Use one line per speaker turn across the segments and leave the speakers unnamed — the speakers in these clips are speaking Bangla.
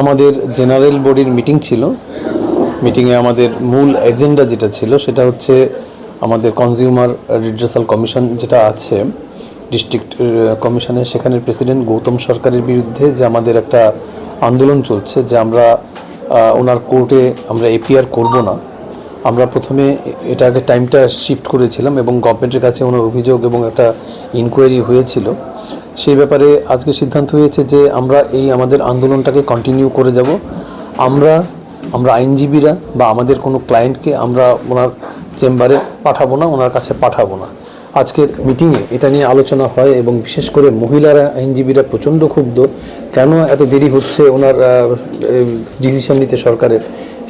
আমাদের জেনারেল বডির মিটিং ছিল। মিটিংয়ে আমাদের মূল এজেন্ডা যেটা ছিল সেটা হচ্ছে আমাদের কনজিউমার রিড্রেসাল কমিশন যেটা আছে ডিস্ট্রিক্ট কমিশনে, সেখানের প্রেসিডেন্ট গৌতম সরকারের বিরুদ্ধে যে আমাদের একটা আন্দোলন চলছে যে আমরা ওনার কোর্টে আমরা এপিআর করব না। আমরা প্রথমে এটাকে টাইমটা শিফট করেছিলাম এবং গভর্নমেন্টের কাছে ওনার অভিযোগ এবং একটা ইনকোয়ারি হয়েছিল। সেই ব্যাপারে আজকে সিদ্ধান্ত হয়েছে যে আমরা এই আমাদের আন্দোলনটাকে কন্টিনিউ করে যাব। আমরা আইনজীবীরা বা আমাদের কোনো ক্লায়েন্টকে আমরা ওনার চেম্বারে পাঠাবো না, ওনার কাছে পাঠাবো না। আজকের মিটিংয়ে এটা নিয়ে আলোচনা হয় এবং বিশেষ করে মহিলারা আইনজীবীরা প্রচণ্ড ক্ষুব্ধ, কেন এত দেরি হচ্ছে ওনার ডিসিশন নিতে সরকারের,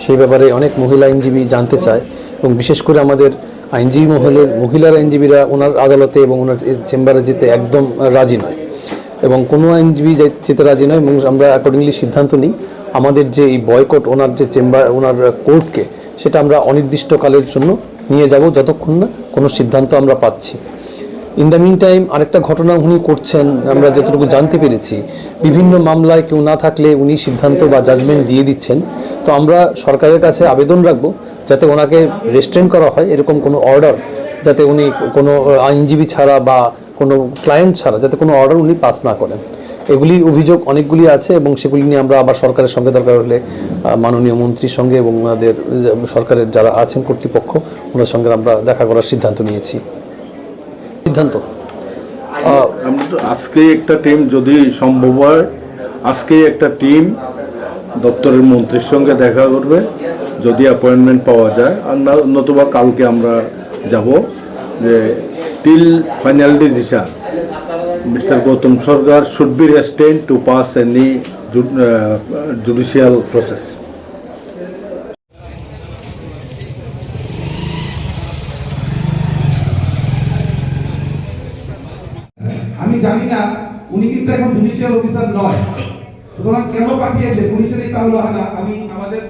সেই ব্যাপারে অনেক মহিলা আইনজীবী জানতে চায় এবং বিশেষ করে আমাদের আইনজীবী মহিলার আইনজীবীরা ওনার আদালতে এবং ওনার চেম্বারে যেতে একদম রাজি নয় এবং কোনো আইনজীবী যেতে রাজি নয় এবং আমরা অ্যাকর্ডিংলি সিদ্ধান্ত নিই আমাদের যে এই বয়কট ওনার যে চেম্বার ওনার কোর্টকে সেটা আমরা অনির্দিষ্টকালের জন্য নিয়ে যাব যতক্ষণ না কোনো সিদ্ধান্ত আমরা পাচ্ছি। ইন দ্য মিন টাইম আরেকটা ঘটনা উনি করছেন, আমরা যতটুকু জানতে পেরেছি বিভিন্ন মামলায় কেউ না থাকলে উনি সিদ্ধান্ত বা জাজমেন্ট দিয়ে দিচ্ছেন। তো আমরা সরকারের কাছে আবেদন রাখবো যাতে ওনাকে রেস্ট্রেন করা হয়, এরকম কোনো অর্ডার যাতে উনি কোনো আইনজীবী ছাড়া বা কোনো ক্লায়েন্ট ছাড়া যাতে কোনো অর্ডার উনি পাস না করেন। এগুলি অভিযোগ অনেকগুলি আছে এবং সেগুলি নিয়ে আমরা আবার সরকারের সঙ্গে দরকার হলে মাননীয় মন্ত্রীর সঙ্গে এবং ওনাদের সরকারের যারা আছেন কর্তৃপক্ষ ওনার সঙ্গে আমরা দেখা করার সিদ্ধান্ত নিয়েছি। সিদ্ধান্ত
আজকে একটা টিম যদি সম্ভব হয়, আজকে একটা টিম দপ্তরের মন্ত্রীর সঙ্গে দেখা করবে যদি অ্যাপয়েন্টমেন্ট পাওয়া যায়, আর নতুবা কালকে আমরা যাব যে till final decision mister Gautam Sarkar should be restrained to pass any judicial process.
আমি জানি না উনি কিন্তু এখন জুডিশিয়াল অফিসার নয়, সুতরাং কেন পাঠিয়েছে পুলিশের এই তাহলে আমি আমাদের